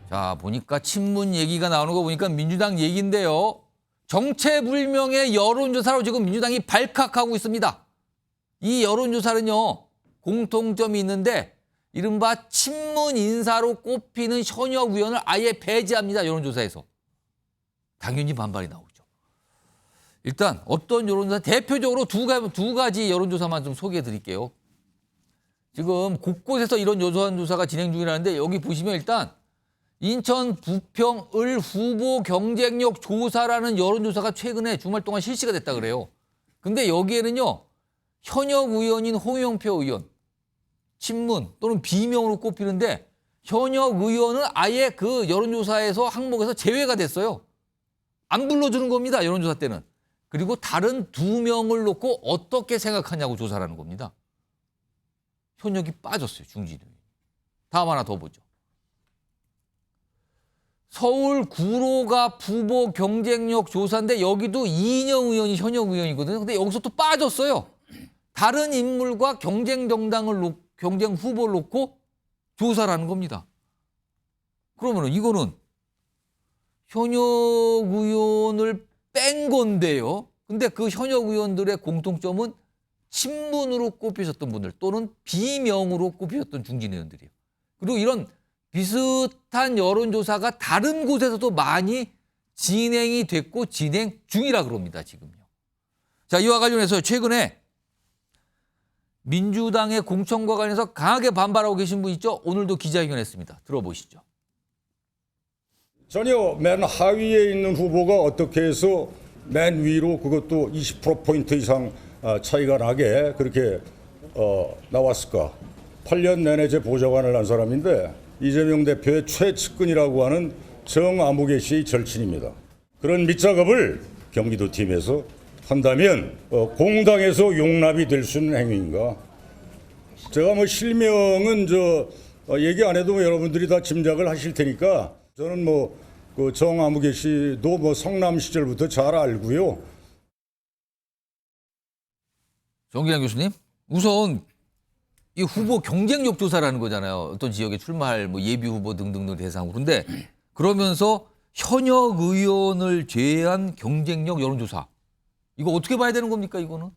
자, 보니까 친문 얘기가 나오는 거 보니까 민주당 얘기인데요. 정체불명의 여론조사로 지금 민주당이 발칵하고 있습니다. 이 여론조사는요, 공통점이 있는데 이른바 친문 인사로 꼽히는 현역 의원을 아예 배제합니다. 여론조사에서. 당연히 반발이 나오죠. 일단 어떤 여론조사, 대표적으로 두 가지 여론조사만 좀 소개해 드릴게요. 지금 곳곳에서 이런 여론조사가 진행 중이라는데 여기 보시면 일단 인천 부평 을 후보 경쟁력 조사라는 여론조사가 최근에 주말 동안 실시가 됐다 그래요. 근데 여기에는요, 현역 의원인 홍영표 의원, 친문 또는 비명으로 꼽히는데 현역 의원은 아예 그 여론조사에서 항목에서 제외가 됐어요. 안 불러주는 겁니다, 여론조사 때는. 그리고 다른 2명을 놓고 어떻게 생각하냐고 조사하는 겁니다. 현역이 빠졌어요, 중진이. 다음 하나 더 보죠. 서울 구로가 후보 경쟁력 조사인데 여기도 이인영 의원이 현역 의원이거든요. 근데 여기서 또 빠졌어요. 다른 인물과 경쟁 후보를 놓고 조사를 하는 겁니다. 그러면 이거는 현역 의원을 뺀 건데요. 근데 그 현역 의원들의 공통점은 친문으로 꼽히셨던 분들 또는 비명으로 꼽히셨던 중진 의원들이에요. 그리고 이런 비슷한 여론조사가 다른 곳에서도 많이 진행이 됐고 진행 중이라 그럽니다, 지금요. 자, 이와 관련해서 최근에 민주당의 공천과 관련해서 강하게 반발하고 계신 분 있죠? 오늘도 기자회견했습니다. 들어보시죠. 전혀 맨 하위에 있는 후보가 어떻게 해서 맨 위로 그것도 20%포인트 이상 차이가 나게 그렇게 나왔을까. 8년 내내 제 보좌관을 한 사람인데 이재명 대표의 최측근이라고 하는 정아무개 씨의 절친입니다. 그런 밑작업을 경기도 팀에서 한다면 공당에서 용납이 될 수 있는 행위인가. 제가 뭐 실명은 얘기 안 해도 여러분들이 다 짐작을 하실 테니까 저는 그 정아무개 씨도 성남 시절부터 잘 알고요. 정기란 교수님, 우선 이 후보 경쟁력 조사라는 거잖아요. 어떤 지역에 출마할 예비 후보 등등등 대상으로. 그런데 그러면서 현역 의원을 제외한 경쟁력 여론조사. 이거 어떻게 봐야 되는 겁니까, 이거는?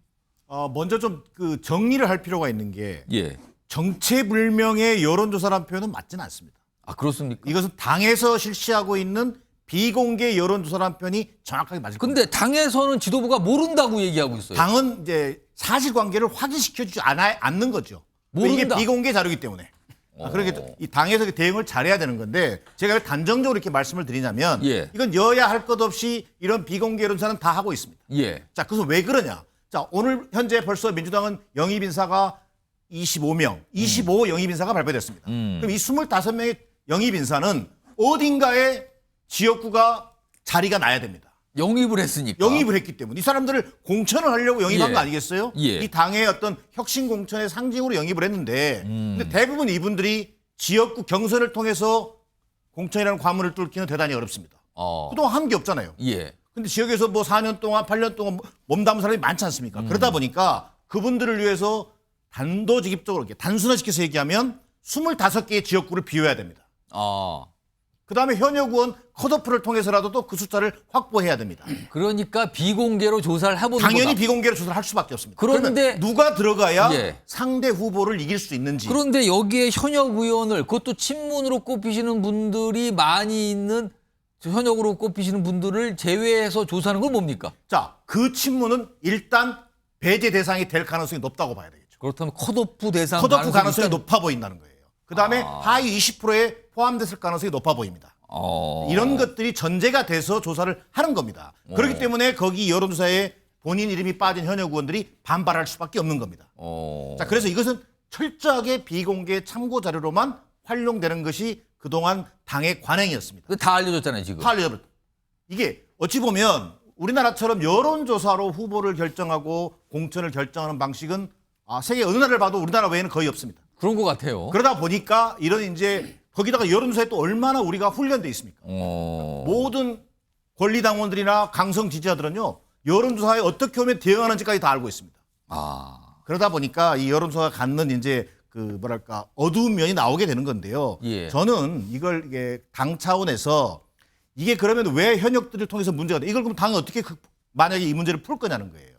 먼저 좀 그 정리를 할 필요가 있는 게 예. 정체불명의 여론조사라는 표현은 맞지는 않습니다. 아, 그렇습니까? 이것은 당에서 실시하고 있는 비공개 여론조사라는 표현이 정확하게 맞을 겁니다. 근데 당에서는 지도부가 모른다고 얘기하고 있어요. 당은 이제 사실관계를 확인시켜주지 않는 거죠. 모른다. 이게 비공개 자료이기 때문에. 그렇게 이 당에서 대응을 잘해야 되는 건데 제가 왜 단정적으로 이렇게 말씀을 드리냐면 예. 이건 여야 할 것 없이 이런 비공개 여론조사는 다 하고 있습니다. 예. 자, 그래서 왜 그러냐? 자, 오늘 현재 벌써 민주당은 영입 인사가 25 영입 인사가 발표됐습니다. 그럼 이 25명의 영입 인사는 어딘가에 지역구가 자리가 나야 됩니다. 영입을 했으니까. 영입을 했기 때문에 이 사람들을 공천을 하려고 영입한 예. 거 아니겠어요? 예. 이 당의 어떤 혁신 공천의 상징으로 영입을 했는데 근데 대부분 이분들이 지역구 경선을 통해서 공천이라는 관문을 뚫기는 대단히 어렵습니다. 그동안 한 게 없잖아요. 예. 근데 지역에서 4년 동안 8년 동안 몸담은 사람이 많지 않습니까? 그러다 보니까 그분들을 위해서 단도직입적으로 이렇게 단순화시켜서 얘기하면 25개의 지역구를 비워야 됩니다. 그다음에 현역 의원 컷오프를 통해서라도 또 그 숫자를 확보해야 됩니다. 그러니까 비공개로 조사를 해보는 당연히 거다. 비공개로 조사를 할 수밖에 없습니다. 그런데 그러면 누가 들어가야 예. 상대 후보를 이길 수 있는지. 그런데 여기에 현역 의원을 그것도 친문으로 꼽히시는 분들이 많이 있는 현역으로 꼽히시는 분들을 제외해서 조사하는 건 뭡니까? 자, 그 친문은 일단 배제 대상이 될 가능성이 높다고 봐야 되겠죠. 그렇다면 컷오프 대상 컷오프 가능성이 있다는- 높아 보인다는 거예요. 그다음에 하위 20%에 포함됐을 가능성이 높아 보입니다. 이런 것들이 전제가 돼서 조사를 하는 겁니다. 그렇기 때문에 거기 여론조사에 본인 이름이 빠진 현역 의원들이 반발할 수밖에 없는 겁니다. 자, 그래서 이것은 철저하게 비공개 참고 자료로만 활용되는 것이 그동안 당의 관행이었습니다. 다 알려줬잖아요, 지금. 이게 어찌 보면 우리나라처럼 여론조사로 후보를 결정하고 공천을 결정하는 방식은 세계 어느 나라를 봐도 우리나라 외에는 거의 없습니다. 그런 것 같아요. 그러다 보니까 이런 이제 거기다가 여론조사에 또 얼마나 우리가 훈련돼 있습니까? 모든 권리당원들이나 강성 지지자들은요 여론조사에 어떻게 하면 대응하는지까지 다 알고 있습니다. 그러다 보니까 이 여론조사가 갖는 이제 그 뭐랄까 어두운 면이 나오게 되는 건데요. 예. 저는 이걸 이게 당 차원에서 이게 그러면 왜 현역들을 통해서 문제가 돼? 이걸 그럼 당이 어떻게 만약에 이 문제를 풀 거냐는 거예요.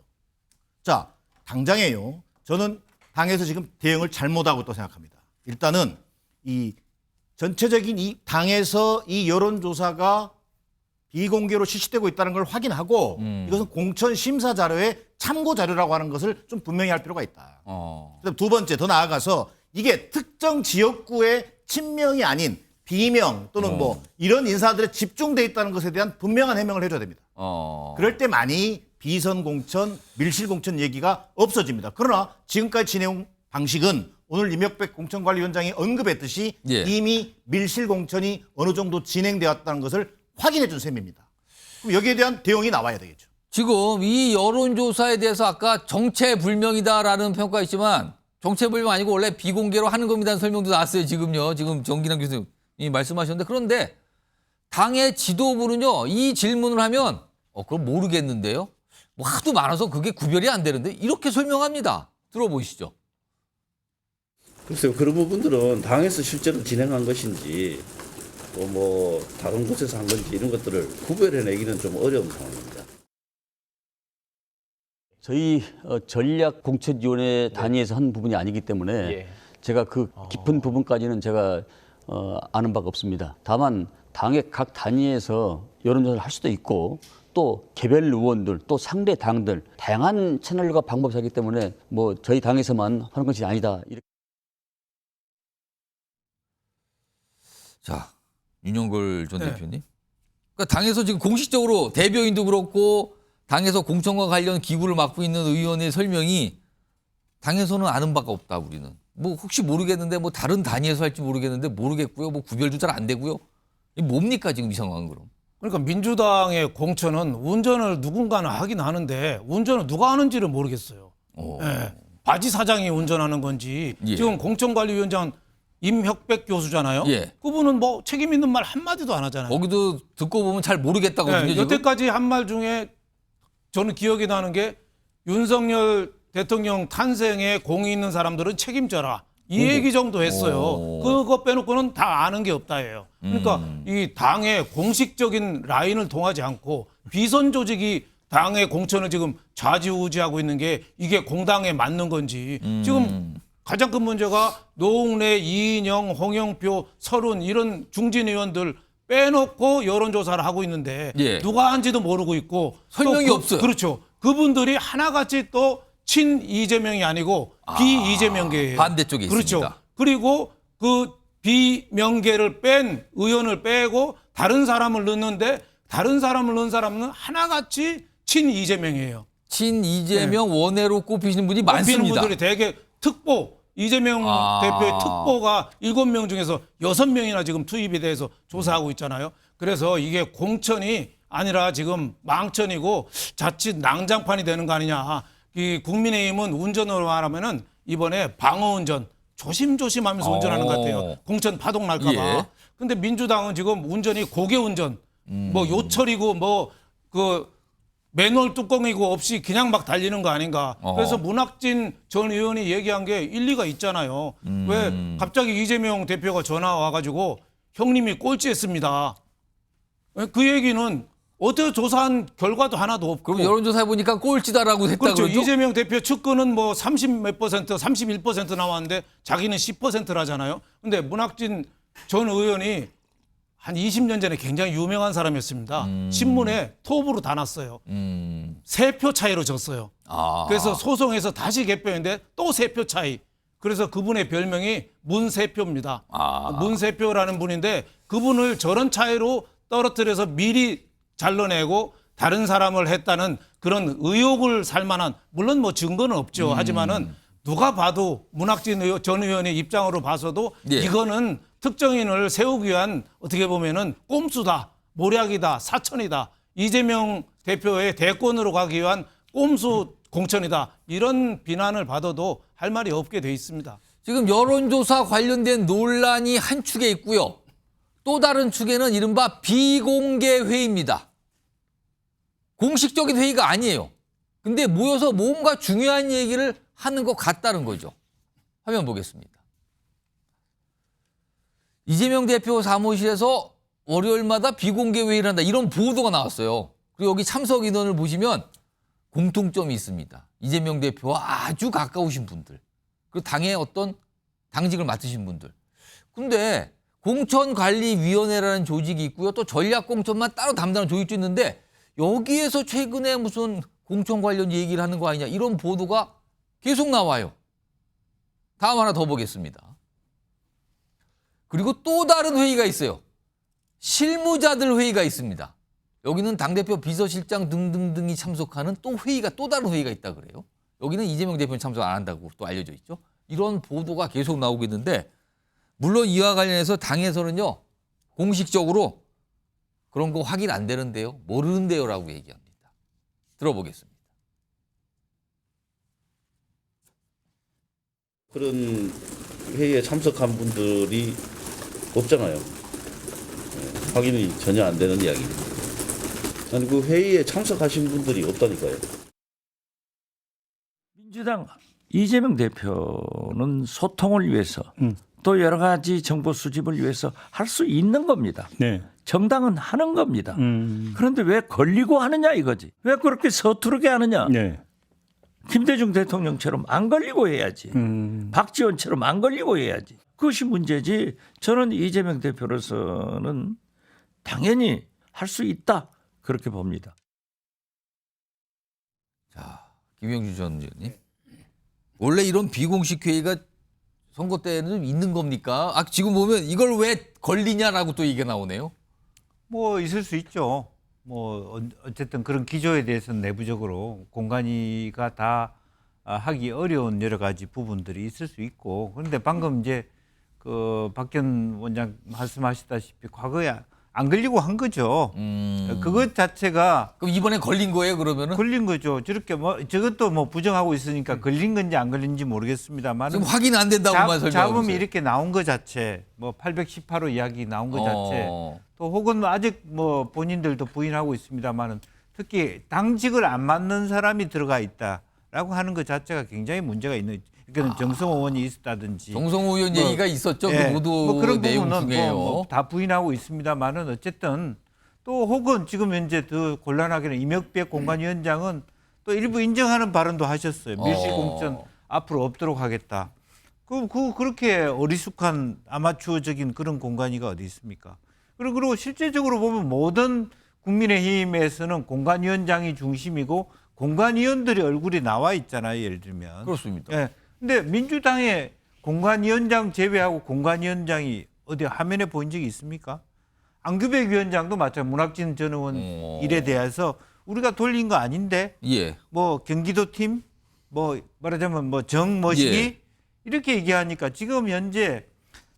자, 당장에요. 저는 당에서 지금 대응을 잘못하고 또 생각합니다. 일단은 이 전체적인 이 당에서 이 여론조사가 비공개로 실시되고 있다는 걸 확인하고 이것은 공천 심사 자료의 참고 자료라고 하는 것을 좀 분명히 할 필요가 있다. 그다음 두 번째 더 나아가서 이게 특정 지역구의 친명이 아닌 비명 또는 뭐 이런 인사들에 집중돼 있다는 것에 대한 분명한 해명을 해줘야 됩니다. 그럴 때 많이 비선 공천, 밀실 공천 얘기가 없어집니다. 그러나 지금까지 진행 방식은 오늘 임혁백 공천관리위원장이 언급했듯이 예. 이미 밀실 공천이 어느 정도 진행되었다는 것을 확인해 준 셈입니다. 그럼 여기에 대한 대응이 나와야 되겠죠. 지금 이 여론조사에 대해서 아까 정체불명이다라는 평가가 있지만 정체불명 아니고 원래 비공개로 하는 겁니다는 설명도 나왔어요. 지금요. 지금 정기남 교수님이 말씀하셨는데 그런데 당의 지도부는요. 이 질문을 하면 그럼 모르겠는데요. 뭐 하도 많아서 그게 구별이 안 되는데 이렇게 설명합니다. 들어보시죠. 글쎄요, 그런 부분들은 당에서 실제로 진행한 것인지 또 뭐 다른 곳에서 한 건지 이런 것들을 구별해내기는 좀 어려운 상황입니다. 저희 전략공천위원회 단위에서 한 부분이 아니기 때문에 제가 그 깊은 부분까지는 제가 아는 바가 없습니다. 다만 당의 각 단위에서 여론조사를 할 수도 있고 또 개별 의원들 또 상대 당들 다양한 채널과 방법이 있기 때문에 뭐 저희 당에서만 하는 것이 아니다. 이렇게. 자, 윤영걸 전 대표님. 그러니까 당에서 지금 공식적으로 대변인도 그렇고 당에서 공천과 관련 기구를 맡고 있는 의원의 설명이 당에서는 아는 바가 없다 우리는. 뭐 혹시 모르겠는데 뭐 다른 단위에서 할지 모르겠는데 모르겠고요. 뭐 구별도 잘 안 되고요. 이게 뭡니까 지금 이 상황은 그럼? 그러니까 민주당의 공천은 운전을 누군가는 하긴 하는데 운전을 누가 하는지를 모르겠어요. 예. 바지 사장이 운전하는 건지 예. 지금 공천관리위원장 임혁백 교수잖아요. 예. 그분은 뭐 책임 있는 말 한마디도 안 하잖아요. 거기도 듣고 보면 잘 모르겠다거든요. 예, 지금. 여태까지 한 말 중에 저는 기억이 나는 게 윤석열 대통령 탄생에 공이 있는 사람들은 책임져라. 이 얘기 정도 했어요. 그거 빼놓고는 다 아는 게 없다예요. 그러니까 이 당의 공식적인 라인을 통하지 않고 비선 조직이 당의 공천을 지금 좌지우지하고 있는 게 이게 공당에 맞는 건지 지금 가장 큰 문제가 노웅래, 이인영, 홍영표, 설훈 이런 중진 의원들 빼놓고 여론조사를 하고 있는데 예. 누가 한지도 모르고 있고 설명이 또 없어요. 그렇죠. 그분들이 하나같이 또 친 이재명이 아니고 비이재명계예요. 반대쪽에 그렇죠. 있습니다. 그리고 그 비명계를 뺀 의원을 빼고 다른 사람을 넣는데 다른 사람을 넣은 사람은 하나같이 친 이재명이에요. 친 이재명 원외로 꼽히시는 분이 꼽히는 많습니다. 분들이 되게 특보 이재명 대표의 특보가 7명 중에서 6명이나 지금 투입이 돼서 조사하고 있잖아요. 그래서 이게 공천이 아니라 지금 망천이고 자칫 낭장판이 되는 거 아니냐. 이 국민의힘은 운전으로 말하면은 이번에 방어운전 조심조심하면서 운전하는 것 같아요. 공천 파동 날까 봐. 예. 근데 민주당은 지금 운전이 고개운전 뭐 요철이고 뭐 그 맨홀 뚜껑이고 없이 그냥 막 달리는 거 아닌가. 그래서 문학진 전 의원이 얘기한 게 일리가 있잖아요. 왜 갑자기 이재명 대표가 전화 와가지고 형님이 꼴찌했습니다. 그 얘기는 어떻게 조사한 결과도 하나도 없고. 그럼 여론조사해 보니까 꼴찌다라고 했다 그렇죠. 그러죠? 이재명 대표 측근은 뭐 30몇 %, 31% 나왔는데 자기는 10%라잖아요. 근데 문학진 전 의원이 한 20년 전에 굉장히 유명한 사람이었습니다. 신문에 톱으로 다 났어요. 3표 차이로 졌어요. 그래서 소송해서 다시 개표했는데 또 3표 차이. 그래서 그분의 별명이 문세표입니다. 문세표라는 분인데 그분을 저런 차이로 떨어뜨려서 미리 잘라내고 다른 사람을 했다는 그런 의혹을 살 만한 물론 뭐 증거는 없죠. 하지만은 누가 봐도 문학진 전 의원의 입장으로 봐서도 예. 이거는 특정인을 세우기 위한 어떻게 보면은 꼼수다, 모략이다, 사천이다. 이재명 대표의 대권으로 가기 위한 꼼수 공천이다. 이런 비난을 받아도 할 말이 없게 돼 있습니다. 지금 여론조사 관련된 논란이 한 축에 있고요. 또 다른 축에는 이른바 비공개 회의입니다. 공식적인 회의가 아니에요. 근데 모여서 뭔가 중요한 얘기를 하는 것 같다는 거죠. 화면 보겠습니다. 이재명 대표 사무실에서 월요일마다 비공개 회의를 한다. 이런 보도가 나왔어요. 그리고 여기 참석 인원을 보시면 공통점이 있습니다. 이재명 대표와 아주 가까우신 분들. 그리고 당의 어떤 당직을 맡으신 분들. 근데 공천관리위원회라는 조직이 있고요. 또 전략공천만 따로 담당하는 조직도 있는데 여기에서 최근에 무슨 공천 관련 얘기를 하는 거 아니냐. 이런 보도가 계속 나와요. 다음 하나 더 보겠습니다. 그리고 또 다른 회의가 있어요. 실무자들 회의가 있습니다. 여기는 당대표 비서실장 등등등이 참석하는 또 다른 회의가 있다 그래요. 여기는 이재명 대표는 참석 안 한다고 또 알려져 있죠. 이런 보도가 계속 나오고 있는데 물론 이와 관련해서 당에서는요. 공식적으로 그런 거 확인 안 되는데요. 모르는데요 라고 얘기합니다. 들어보겠습니다. 그런 회의에 참석한 분들이 없잖아요. 확인이 전혀 안 되는 이야기입니다. 아니 그 회의에 참석하신 분들이 없다니까요. 민주당 이재명 대표는 소통을 위해서 또 여러 가지 정보 수집을 위해서 할 수 있는 겁니다. 네. 정당은 하는 겁니다. 그런데 왜 걸리고 하느냐 이거지. 왜 그렇게 서투르게 하느냐. 네. 김대중 대통령처럼 안 걸리고 해야지. 박지원처럼 안 걸리고 해야지. 그것이 문제지. 저는 이재명 대표로서는 당연히 할 수 있다. 그렇게 봅니다. 자, 김영주 전 의원님. 원래 이런 비공식 회의가 선거 때는 좀 있는 겁니까? 아, 지금 보면 이걸 왜 걸리냐라고 또 얘기가 나오네요. 뭐 있을 수 있죠. 뭐 어쨌든 그런 기조에 대해서는 내부적으로 공간이가 다 하기 어려운 여러 가지 부분들이 있을 수 있고, 그런데 방금 이제 그 박전 원장 말씀하셨다시피 과거에 안 걸리고 한 거죠. 그것 자체가 그럼 이번에 걸린 거예요, 그러면은? 걸린 거죠. 저렇게 뭐 저것도 뭐 부정하고 있으니까 걸린 건지 안 걸린지 모르겠습니다만 지금 확인 안 된다고만 설명하고 잡음이 있어요. 이렇게 나온 것 자체, 뭐 818호 이야기 나온 것 자체, 또 혹은 아직 뭐 본인들도 부인하고 있습니다만은 특히 당직을 안 맡는 사람이 들어가 있다라고 하는 것 자체가 굉장히 문제가 있는. 그러니까 정성호 의원이 있었다든지 정성호 의원 뭐, 얘기가 있었죠. 예, 그 보도 뭐 그런 내용 부분은 중에요. 다 부인하고 있습니다만은 어쨌든 또 혹은 지금 현재 더 곤란하게는 이명박 공관위원장은 또 일부 인정하는 발언도 하셨어요. 밀실공천 앞으로 없도록 하겠다. 그렇게 어리숙한 아마추어적인 그런 공관위가 어디 있습니까? 그리고 실제적으로 보면 모든 국민의힘에서는 공관위원장이 중심이고 공관위원들의 얼굴이 나와 있잖아요. 예를 들면. 그렇습니다. 예. 근데 민주당의 공관위원장 제외하고 공관위원장이 어디 화면에 보인 적이 있습니까? 안규백 위원장도 마찬가지. 문학진 전 의원 일에 대해서 우리가 돌린 거 아닌데 예. 뭐 경기도 팀, 뭐 말하자면 뭐 정머시기 예. 이렇게 얘기하니까 지금 현재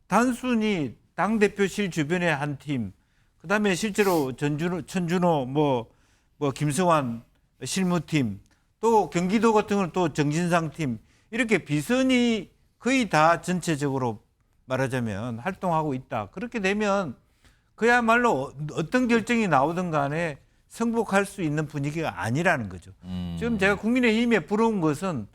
단순히 당 대표실 주변의 한 팀, 그다음에 실제로 천준호 뭐 김성환 실무팀, 또 경기도 같은 경우는 또 정진상 팀 이렇게 비선이 거의 다 전체적으로 말하자면 활동하고 있다. 그렇게 되면 그야말로 어떤 결정이 나오든 간에 승복할 수 있는 분위기가 아니라는 거죠. 지금 제가 국민의힘에 부러운 것은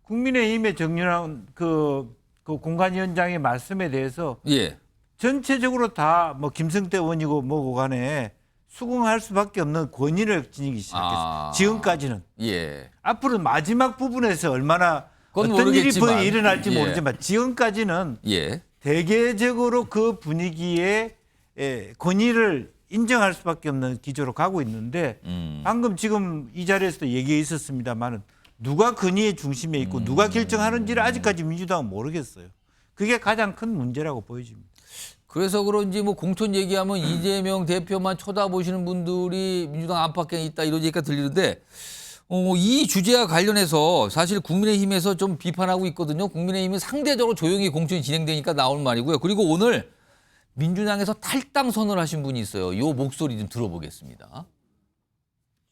국민의힘의 정윤환 그 공관위원장의 말씀에 대해서 예. 전체적으로 다 뭐 김성태 의원이고 뭐고 간에 수긍할 수밖에 없는 권위를 지니기 시작했어요. 지금까지는. 예. 앞으로 마지막 부분에서 얼마나 그건 어떤 모르겠지만. 일이 일어날지 예. 모르지만 지금까지는 예. 대개적으로 그 분위기에 권위를 인정할 수밖에 없는 기조로 가고 있는데 방금 지금 이 자리에서도 얘기 있었습니다만은 누가 권위의 중심에 있고 누가 결정하는지를 아직까지 민주당은 모르겠어요. 그게 가장 큰 문제라고 보여집니다. 그래서 그런지 뭐 공천 얘기하면 이재명 대표만 쳐다보시는 분들이 민주당 안팎에 있다 이런 얘기가 들리는데 이 주제와 관련해서 사실 국민의힘에서 좀 비판하고 있거든요. 국민의힘은 상대적으로 조용히 공천이 진행되니까 나오는 말이고요. 그리고 오늘 민주당에서 탈당 선언을 하신 분이 있어요. 이 목소리 좀 들어보겠습니다.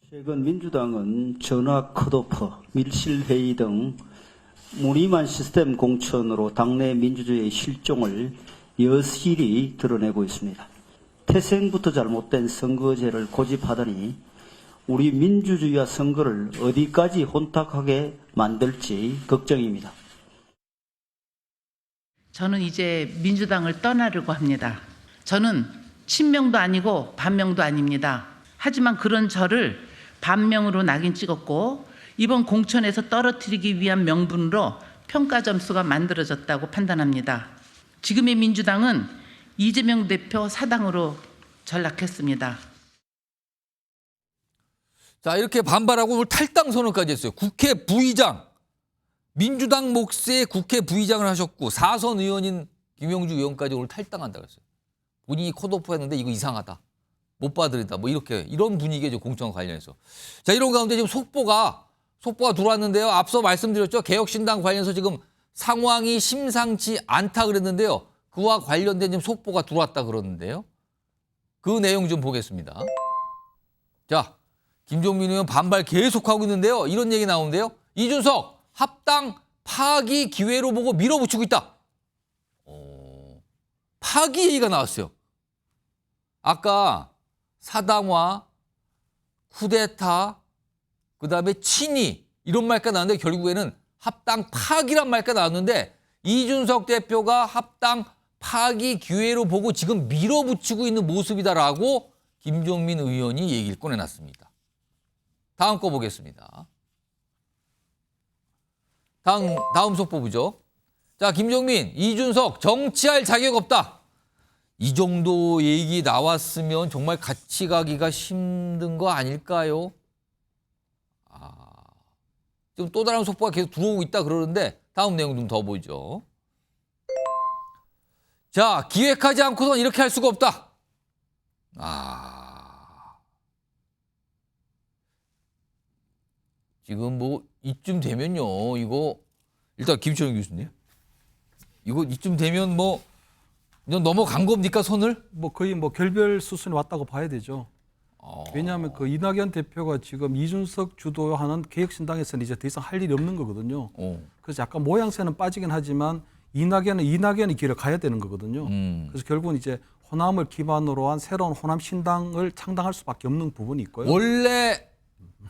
최근 민주당은 전화 컷오프, 밀실회의 등 무리만 시스템 공천으로 당내 민주주의의 실종을 여실히 드러내고 있습니다. 태생부터 잘못된 선거제를 고집하더니 우리 민주주의와 선거를 어디까지 혼탁하게 만들지 걱정입니다. 저는 이제 민주당을 떠나려고 합니다. 저는 친명도 아니고 반명도 아닙니다. 하지만 그런 저를 반명으로 낙인 찍었고 이번 공천에서 떨어뜨리기 위한 명분으로 평가 점수가 만들어졌다고 판단합니다. 지금의 민주당은 이재명 대표 사당으로 전락했습니다. 자, 이렇게 반발하고 오늘 탈당 선언까지 했어요. 국회 부의장. 민주당 몫의 국회 부의장을 하셨고 4선 의원인 김영주 의원까지 오늘 탈당한다고 했어요. 본인이 컷오프 했는데 이거 이상하다. 못 받으린다. 뭐 이런 분위기죠. 공천과 관련해서. 자, 이런 가운데 지금 속보가 들어왔는데요. 앞서 말씀드렸죠. 개혁신당 관련해서 지금 상황이 심상치 않다 그랬는데요. 그와 관련된 지금 속보가 들어왔다 그러는데요. 그 내용 좀 보겠습니다. 자, 김종민 의원 반발 계속하고 있는데요. 이런 얘기 나오는데요. 이준석 합당 파기 기회로 보고 밀어붙이고 있다. 파기 얘기가 나왔어요. 아까 사당화, 쿠데타, 그다음에 친이 이런 말까지 나왔는데 결국에는 합당 파기란 말까지 나왔는데 이준석 대표가 합당 파기 기회로 보고 지금 밀어붙이고 있는 모습이다라고 김종민 의원이 얘기를 꺼내놨습니다. 다음 거 보겠습니다. 다음 속보부죠. 자, 김종민, 이준석 정치할 자격 없다. 이 정도 얘기 나왔으면 정말 같이 가기가 힘든 거 아닐까요? 지금 또 다른 속보가 계속 들어오고 있다 그러는데 다음 내용 좀 더 보죠. 자, 기획하지 않고선 이렇게 할 수가 없다. 지금 뭐 이쯤 되면요. 이거 일단 김철영 교수님. 이거 이쯤 되면 뭐 넘어간 겁니까, 선을? 뭐 거의 뭐 결별 수순에 왔다고 봐야 되죠. 왜냐하면 그 이낙연 대표가 지금 이준석 주도하는 개혁신당에서는 이제 더 이상 할 일이 없는 거거든요. 그래서 약간 모양새는 빠지긴 하지만 이낙연의 길을 가야 되는 거거든요. 그래서 결국은 이제 호남을 기반으로 한 새로운 호남 신당을 창당할 수밖에 없는 부분이 있고요. 원래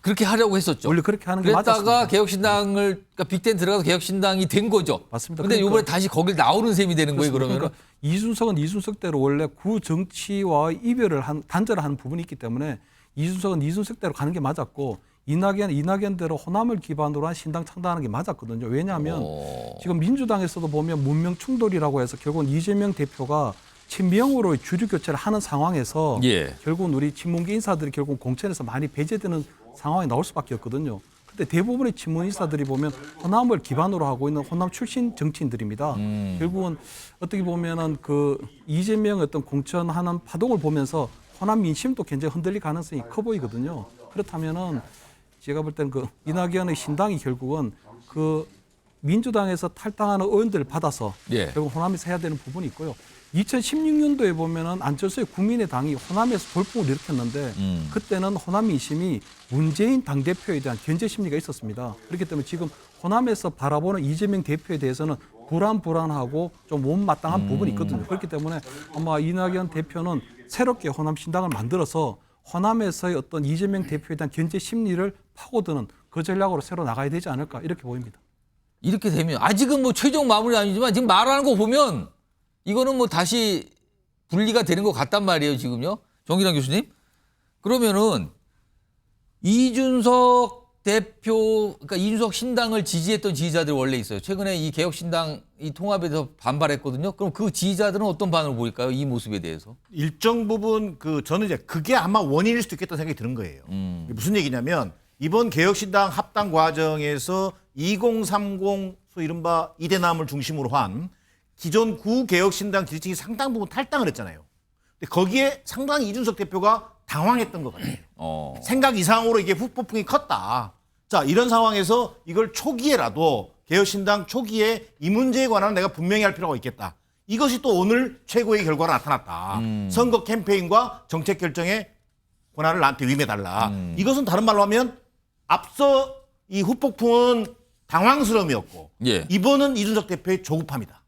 그렇게 하려고 했었죠. 원래 그렇게 하는 게 맞았습니다. 그랬다가 개혁신당을 그러니까 빅텐 들어가서 개혁신당이 된 거죠. 맞습니다. 근데 이번에 다시 거길 나오는 셈이 되는 거예요, 그러면. 그러니까 이준석은 이준석대로 원래 구 정치와 단절을 하는 부분이 있기 때문에 이준석은 이준석대로 가는 게 맞았고 이낙연대로 호남을 기반으로 한 신당 창당하는 게 맞았거든요. 왜냐하면 지금 민주당에서도 보면 문명 충돌이라고 해서 결국은 이재명 대표가 친명으로 주류 교체를 하는 상황에서 결국은 우리 친문계 인사들이 결국 공천에서 많이 배제되는 상황이 나올 수밖에 없거든요. 근데 대부분의 친문 인사들이 보면 호남을 기반으로 하고 있는 호남 출신 정치인들입니다. 결국은 어떻게 보면은 그 이재명의 어떤 공천하는 파동을 보면서 호남 민심도 굉장히 흔들릴 가능성이 커 보이거든요. 그렇다면은 제가 볼 때는 그 이낙연의 신당이 결국은 그 민주당에서 탈당하는 의원들을 받아서 결국 호남에서 해야 되는 부분이 있고요. 2016년도에 보면은 안철수의 국민의당이 호남에서 돌풍을 일으켰는데 그때는 호남 민심이 문재인 당대표에 대한 견제 심리가 있었습니다. 그렇기 때문에 지금 호남에서 바라보는 이재명 대표에 대해서는 불안하고 좀 못마땅한 부분이 있거든요. 그렇기 때문에 아마 이낙연 대표는 새롭게 호남 신당을 만들어서 호남에서의 어떤 이재명 대표에 대한 견제 심리를 파고드는 그 전략으로 새로 나가야 되지 않을까 이렇게 보입니다. 이렇게 되면 아직은 뭐 최종 마무리는 아니지만 지금 말하는 거 보면 이거는 뭐 다시 분리가 되는 것 같단 말이에요, 지금요. 정기랑 교수님. 그러면은 이준석 대표, 그러니까 이준석 신당을 지지했던 지지자들이 원래 있어요. 최근에 이 개혁신당 이 통합에 대해서 반발했거든요. 그럼 그 지지자들은 어떤 반응을 보일까요? 이 모습에 대해서. 일정 부분 저는 이제 그게 아마 원인일 수도 있겠다는 생각이 드는 거예요. 무슨 얘기냐면 이번 개혁신당 합당 과정에서 2030 소위 이른바 이대남을 중심으로 한 기존 구개혁신당 지지층이 상당 부분 탈당을 했잖아요. 근데 거기에 상당히 이준석 대표가 당황했던 것 같아요. 생각 이상으로 이게 후폭풍이 컸다. 자, 이런 상황에서 이걸 초기에라도 개혁신당 초기에 이 문제에 관한 내가 분명히 할 필요가 있겠다. 이것이 또 오늘 최고의 결과로 나타났다. 선거 캠페인과 정책 결정의 권한을 나한테 위임해달라. 이것은 다른 말로 하면 앞서 이 후폭풍은 당황스러움이었고 이번은 이준석 대표의 조급함이다.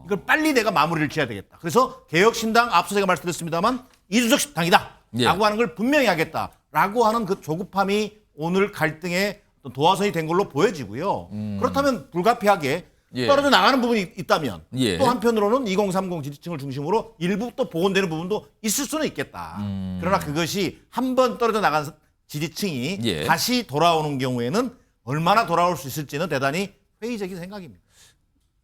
이걸 빨리 내가 마무리를 지어야 되겠다. 그래서 개혁신당 앞서 제가 말씀드렸습니다만 이준석 신당이다 라고 하는 걸 분명히 하겠다라고 하는 그 조급함이 오늘 갈등의 도화선이 된 걸로 보여지고요. 그렇다면 불가피하게 예. 떨어져 나가는 부분이 있다면 예. 또 한편으로는 2030 지지층을 중심으로 일부 또 복원되는 부분도 있을 수는 있겠다. 그러나 그것이 한 번 떨어져 나간 지지층이 예. 다시 돌아오는 경우에는 얼마나 돌아올 수 있을지는 대단히 회의적인 생각입니다.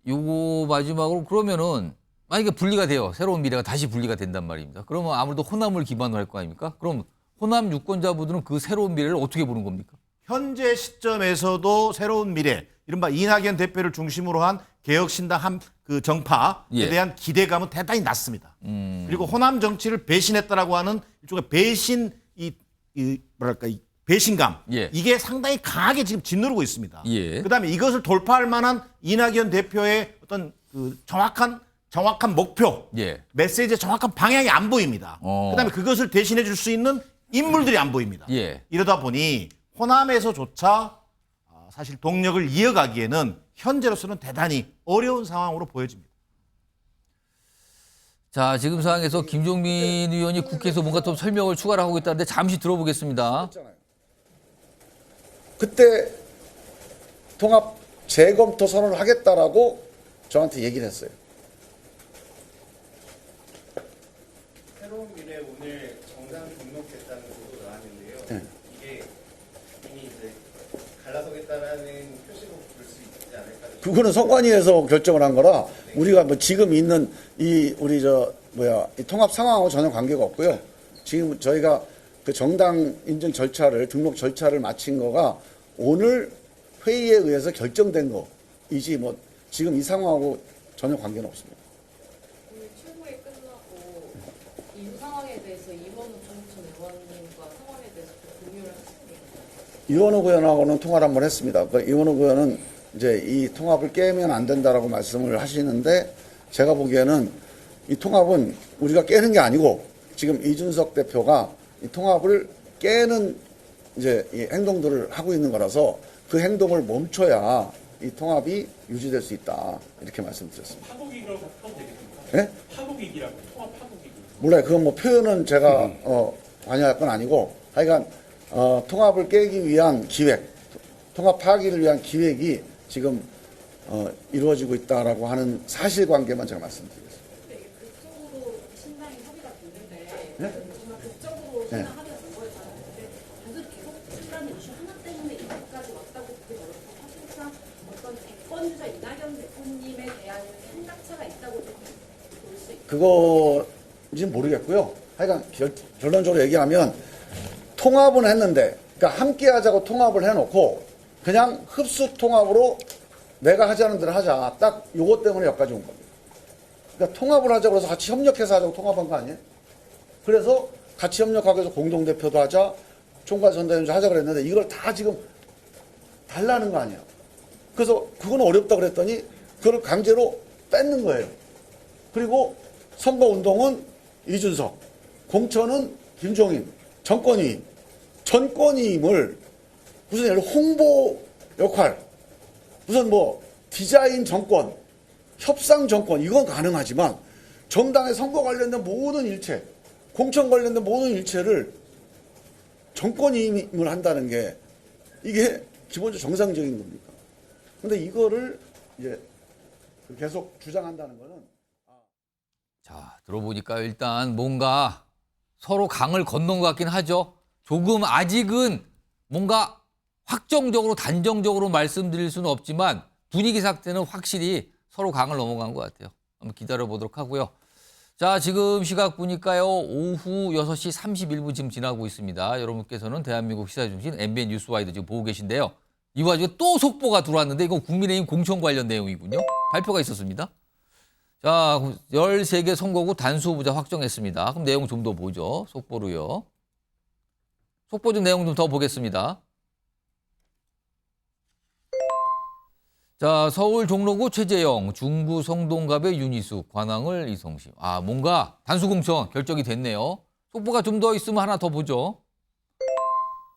요거 마지막으로 그러면은 만약에 분리가 돼요. 새로운 미래가 다시 분리가 된단 말입니다. 그러면 아무래도 호남을 기반으로 할 거 아닙니까? 그럼 호남 유권자분들은 그 새로운 미래를 어떻게 보는 겁니까? 현재 시점에서도 새로운 미래, 이른바 이낙연 대표를 중심으로 한 개혁신당 그 정파에 예. 대한 기대감은 대단히 낮습니다. 그리고 호남 정치를 배신했다라고 하는 일종의 배신 이 배신감 예. 이게 상당히 강하게 지금 짓누르고 있습니다. 예. 그다음에 이것을 돌파할 만한 이낙연 대표의 어떤 그 정확한 목표, 예. 메시지의 정확한 방향이 안 보입니다. 그다음에 그것을 대신해 줄 수 있는 인물들이 안 보입니다. 예. 이러다 보니 호남에서조차 사실 동력을 이어가기에는 현재로서는 대단히 어려운 상황으로 보여집니다. 자, 지금 상황에서 김종민 의원이 국회에서 뭔가 좀 설명을 추가를 하고 있다는데 잠시 들어보겠습니다. 그때 통합 재검토 선언을 하겠다라고 저한테 얘기를 했어요. 새로운 미래 오늘 정당 등록했다는 보도 나왔는데요. 네. 이게 이미 이제 갈라서겠다라는 표시로 볼 수 있지 않을까? 그거는 선관위에서 결정을 한 거라 우리가 뭐 지금 있는 이 통합 상황하고 전혀 관계가 없고요. 지금 저희가 그 정당 인증 절차를 등록 절차를 마친 거가 오늘 회의에 의해서 결정된 거이지 뭐 지금 이 상황하고 전혀 관계는 없습니다. 오늘 최고회 끝나고 이 상황에 대해서 이원우 전 의원님과 상황에 대해서 공유를 하신 게 이원우 의원하고는 통화를 한번 했습니다. 이원우 의원은 이제 이 통합을 깨면 안 된다라고 말씀을 하시는데 제가 보기에는 이 통합은 우리가 깨는 게 아니고 지금 이준석 대표가 이 통합을 깨는 이제 이 행동들을 하고 있는 거라서 그 행동을 멈춰야 이 통합이 유지될 수 있다 이렇게 말씀드렸습니다. 파국이라고 하면 되겠습니까? 네? 파국이라고 통합 파국이고. 몰라요. 그건 뭐 표현은 제가 관여할 건 아니고 하여간 통합을 깨기 위한 기획, 통합 파기를 위한 기획이 지금 이루어지고 있다라고 하는 사실관계만 제가 말씀드리겠습니다. 근데 이게 극적으로 신당이 협의가 됐는데 네? 정말 극적으로 네. 신당 합의가 된 거에 따랐는데 단순히 계속 신당의 이슈 하나 때문에 이기까지 왔다고 보기 어렵고 사실상 어떤 대권주자 이낙연 대표님에 대한 생각차가 있다고 볼 수 있고 그거인지는 모르겠고요. 하여간 결론적으로 얘기하면 통합은 했는데 그러니까 함께 하자고 통합을 해놓고 그냥 흡수 통합으로 내가 하자는 대로 하자. 딱 요것 때문에 여기까지 온 겁니다. 그러니까 통합을 하자고 해서 같이 협력해서 하자고 통합한 거 아니에요? 그래서 같이 협력하기 위해서 공동대표도 하자, 총괄선대위원장 하자 그랬는데 이걸 다 지금 달라는 거 아니에요. 그래서 그건 어렵다 그랬더니 그걸 강제로 뺏는 거예요. 그리고 선거운동은 이준석, 공천은 김종인, 전권위임을 무슨 예를 들어 홍보 역할, 무슨 뭐 디자인 정권, 협상 정권 이건 가능하지만 정당의 선거 관련된 모든 일체, 공천 관련된 모든 일체를 정권임을 한다는 게 이게 기본적으로 정상적인 겁니까? 근데 이거를 이제 계속 주장한다는 거는 자, 들어보니까 일단 뭔가 서로 강을 건넌 것 같긴 하죠. 조금 아직은 뭔가 확정적으로 단정적으로 말씀드릴 수는 없지만 분위기 상태는 확실히 서로 강을 넘어간 것 같아요. 한번 기다려보도록 하고요. 자, 지금 시각 보니까요. 오후 6시 31분 지금 지나고 있습니다. 여러분께서는 대한민국 시사중심 MBN 뉴스와이드 지금 보고 계신데요. 이 와중에 또 속보가 들어왔는데 이건 국민의힘 공천 관련 내용이군요. 발표가 있었습니다. 자, 13개 선거구 단수 후보자 확정했습니다. 그럼 내용 좀 더 보죠. 속보로요. 속보 좀 내용 좀 더 보겠습니다. 자, 서울 종로구 최재영, 중구 성동갑의 윤희숙, 관악을 이성심. 아, 뭔가 단수 공천 결정이 됐네요. 속보가 좀 더 있으면 하나 더 보죠.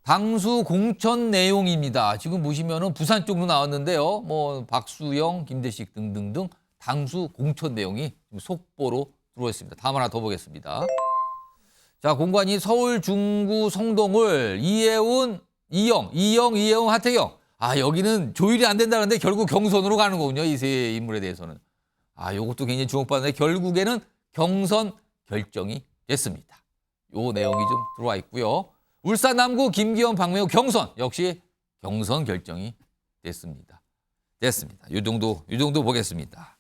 당수 공천 내용입니다. 지금 보시면은 부산 쪽으로 나왔는데요. 뭐 박수영, 김대식 등등등 당수 공천 내용이 속보로 들어왔습니다. 다음 하나 더 보겠습니다. 자, 공관이 서울 중구 성동을 이혜훈, 이영, 하태경. 아, 여기는 조율이 안 된다는데 결국 경선으로 가는 거군요. 이 세 인물에 대해서는. 아, 요것도 굉장히 주목받는데 결국에는 경선 결정이 됐습니다. 요 내용이 좀 들어와 있고요. 울산 남구 김기현 박명호 경선 역시 경선 결정이 됐습니다. 요 정도 보겠습니다.